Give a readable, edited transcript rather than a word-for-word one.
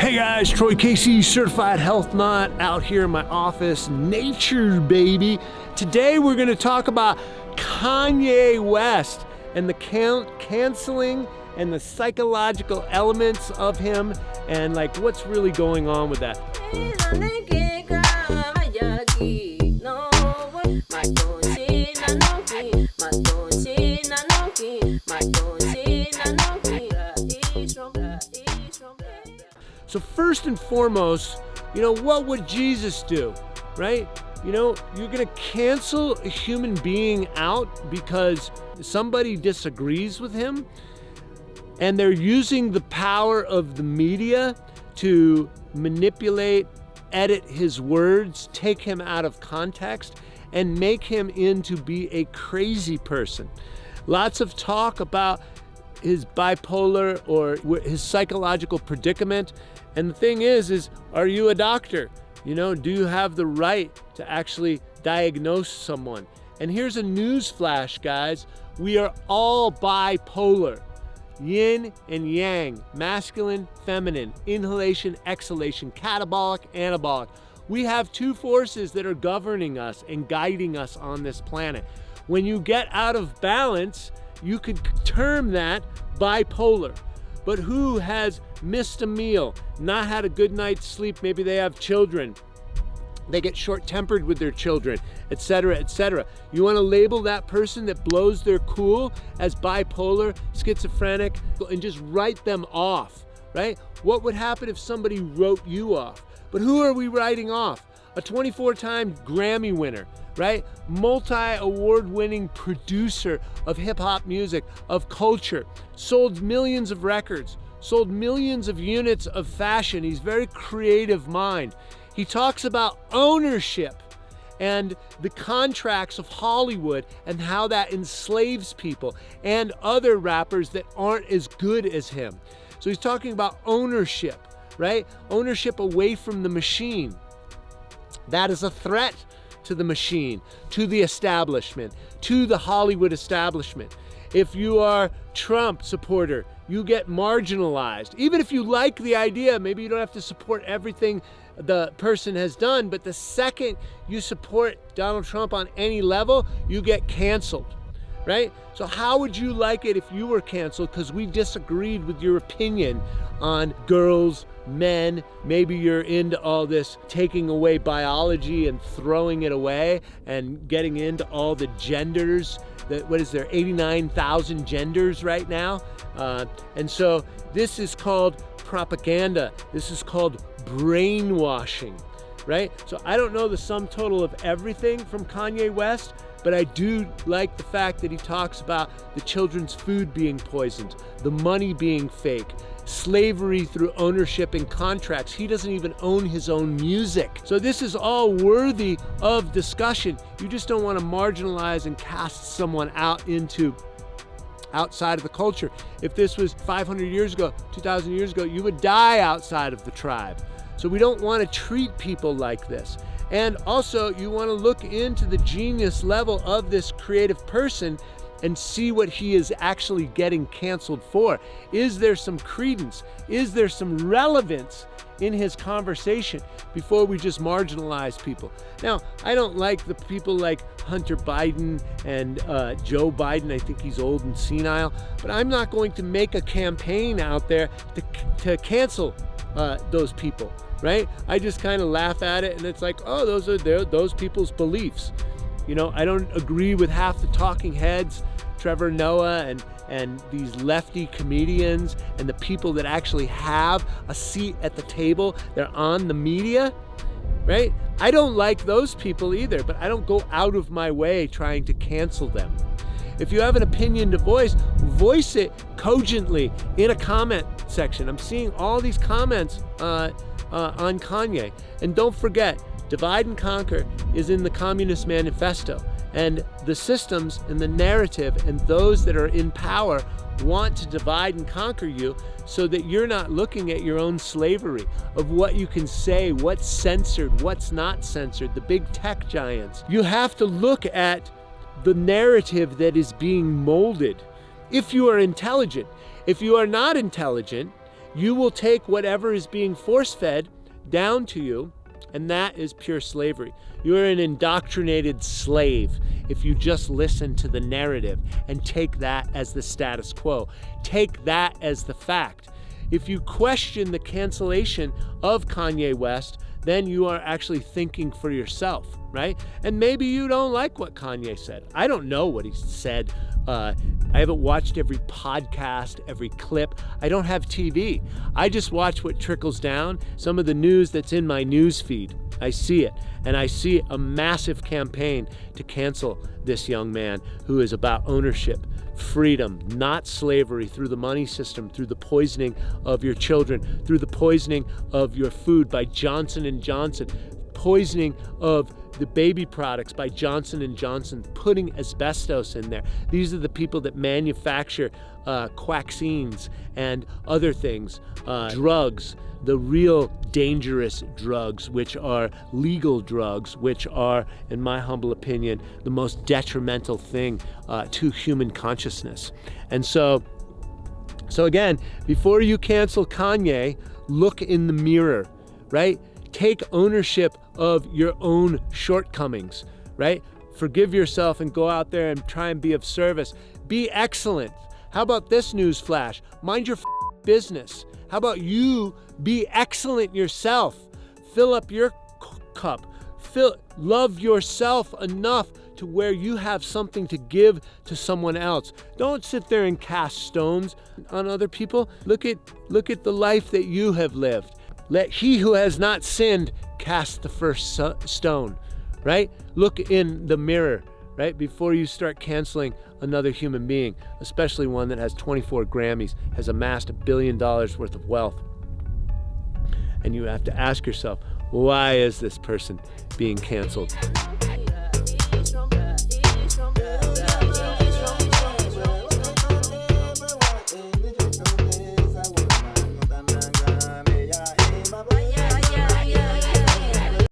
Hey guys, Troy Casey, certified health nut, out here in my office, nature baby. Today we're going to talk about Kanye West and the canceling and the psychological elements of him and like what's really going on with that. So first and foremost, what would Jesus do, right? You're going to cancel a human being out because somebody disagrees with him, and they're using the power of the media to manipulate, edit his words, take him out of context, and make him into be a crazy person. Lots of talk about his bipolar or his psychological predicament. And the thing is are you a doctor? Do you have the right to actually diagnose someone? And here's a news flash, guys. We are all bipolar. Yin and yang, masculine, feminine, inhalation, exhalation, catabolic, anabolic. We have two forces that are governing us and guiding us on this planet. When you get out of balance, you could term that bipolar. But who has missed a meal, not had a good night's sleep, maybe they have children, they get short-tempered with their children, etc., etc. You want to label that person that blows their cool as bipolar, schizophrenic, and just write them off, right? What would happen if somebody wrote you off? But who are we writing off? A 24-time Grammy winner, right? Multi-award-winning producer of hip-hop music, of culture, sold millions of records, sold millions of units of fashion. He's very creative mind. He talks about ownership and the contracts of Hollywood and how that enslaves people and other rappers that aren't as good as him. So he's talking about ownership, right? Ownership away from the machine. That is a threat to the machine, to the establishment, to the Hollywood establishment. If you are Trump supporter, you get marginalized. Even if you like the idea, maybe you don't have to support everything the person has done, but the second you support Donald Trump on any level, you get canceled, right? So how would you like it if you were canceled because we disagreed with your opinion on girls, men, maybe you're into all this taking away biology and throwing it away and getting into all the genders. What is there, 89,000 genders right now? And so this is called propaganda. This is called brainwashing, right? So I don't know the sum total of everything from Kanye West, but I do like the fact that he talks about the children's food being poisoned, the money being fake, slavery through ownership and contracts. He doesn't even own his own music. So this is all worthy of discussion. You just don't want to marginalize and cast someone out into outside of the culture. If this was 500 years ago, 2,000 years ago, you would die outside of the tribe. So we don't want to treat people like this. And also you want to look into the genius level of this creative person and see what he is actually getting canceled for. Is there some credence? Is there some relevance in his conversation before we just marginalize people? Now, I don't like the people like Hunter Biden and Joe Biden. I think he's old and senile, but I'm not going to make a campaign out there to cancel those people, right? I just kind of laugh at it and it's like, oh, those are those people's beliefs. I don't agree with half the talking heads, Trevor Noah and these lefty comedians and the people that actually have a seat at the table. They're on the media, right? I don't like those people either, but I don't go out of my way trying to cancel them. If you have an opinion to voice it cogently in a comment section. I'm seeing all these comments on Kanye. And don't forget, divide and conquer is in the Communist Manifesto. And the systems and the narrative and those that are in power want to divide and conquer you so that you're not looking at your own slavery of what you can say, what's censored, what's not censored, the big tech giants. You have to look at the narrative that is being molded if you are intelligent. If you are not intelligent, You will take whatever is being force-fed down to you, and that is pure slavery. You are an indoctrinated slave if you just listen to the narrative and take that as the status quo. Take that as the fact. If you question the cancellation of Kanye West, then you are actually thinking for yourself, right? And maybe you don't like what Kanye said. I don't know what he said. I haven't watched every podcast, every clip. I don't have TV. I just watch what trickles down, some of the news that's in my news feed. I see it, and I see a massive campaign to cancel this young man who is about ownership, freedom, not slavery, through the money system, through the poisoning of your children, through the poisoning of your food by Johnson & Johnson, poisoning of the baby products by Johnson & Johnson, putting asbestos in there. These are the people that manufacture quaxines and other things, drugs, the real dangerous drugs, which are legal drugs, which are, in my humble opinion, the most detrimental thing to human consciousness. And so again, before you cancel Kanye, look in the mirror, right? Take ownership of your own shortcomings, right? Forgive yourself and go out there and try and be of service. Be excellent. How about this news flash? Mind your business. How about you be excellent yourself? Fill up your cup. Love yourself enough to where you have something to give to someone else. Don't sit there and cast stones on other people. Look at the life that you have lived. Let he who has not sinned cast the first stone, right? Look in the mirror, right? Before you start canceling another human being, especially one that has 24 Grammys, has amassed $1 billion worth of wealth. And you have to ask yourself, why is this person being canceled?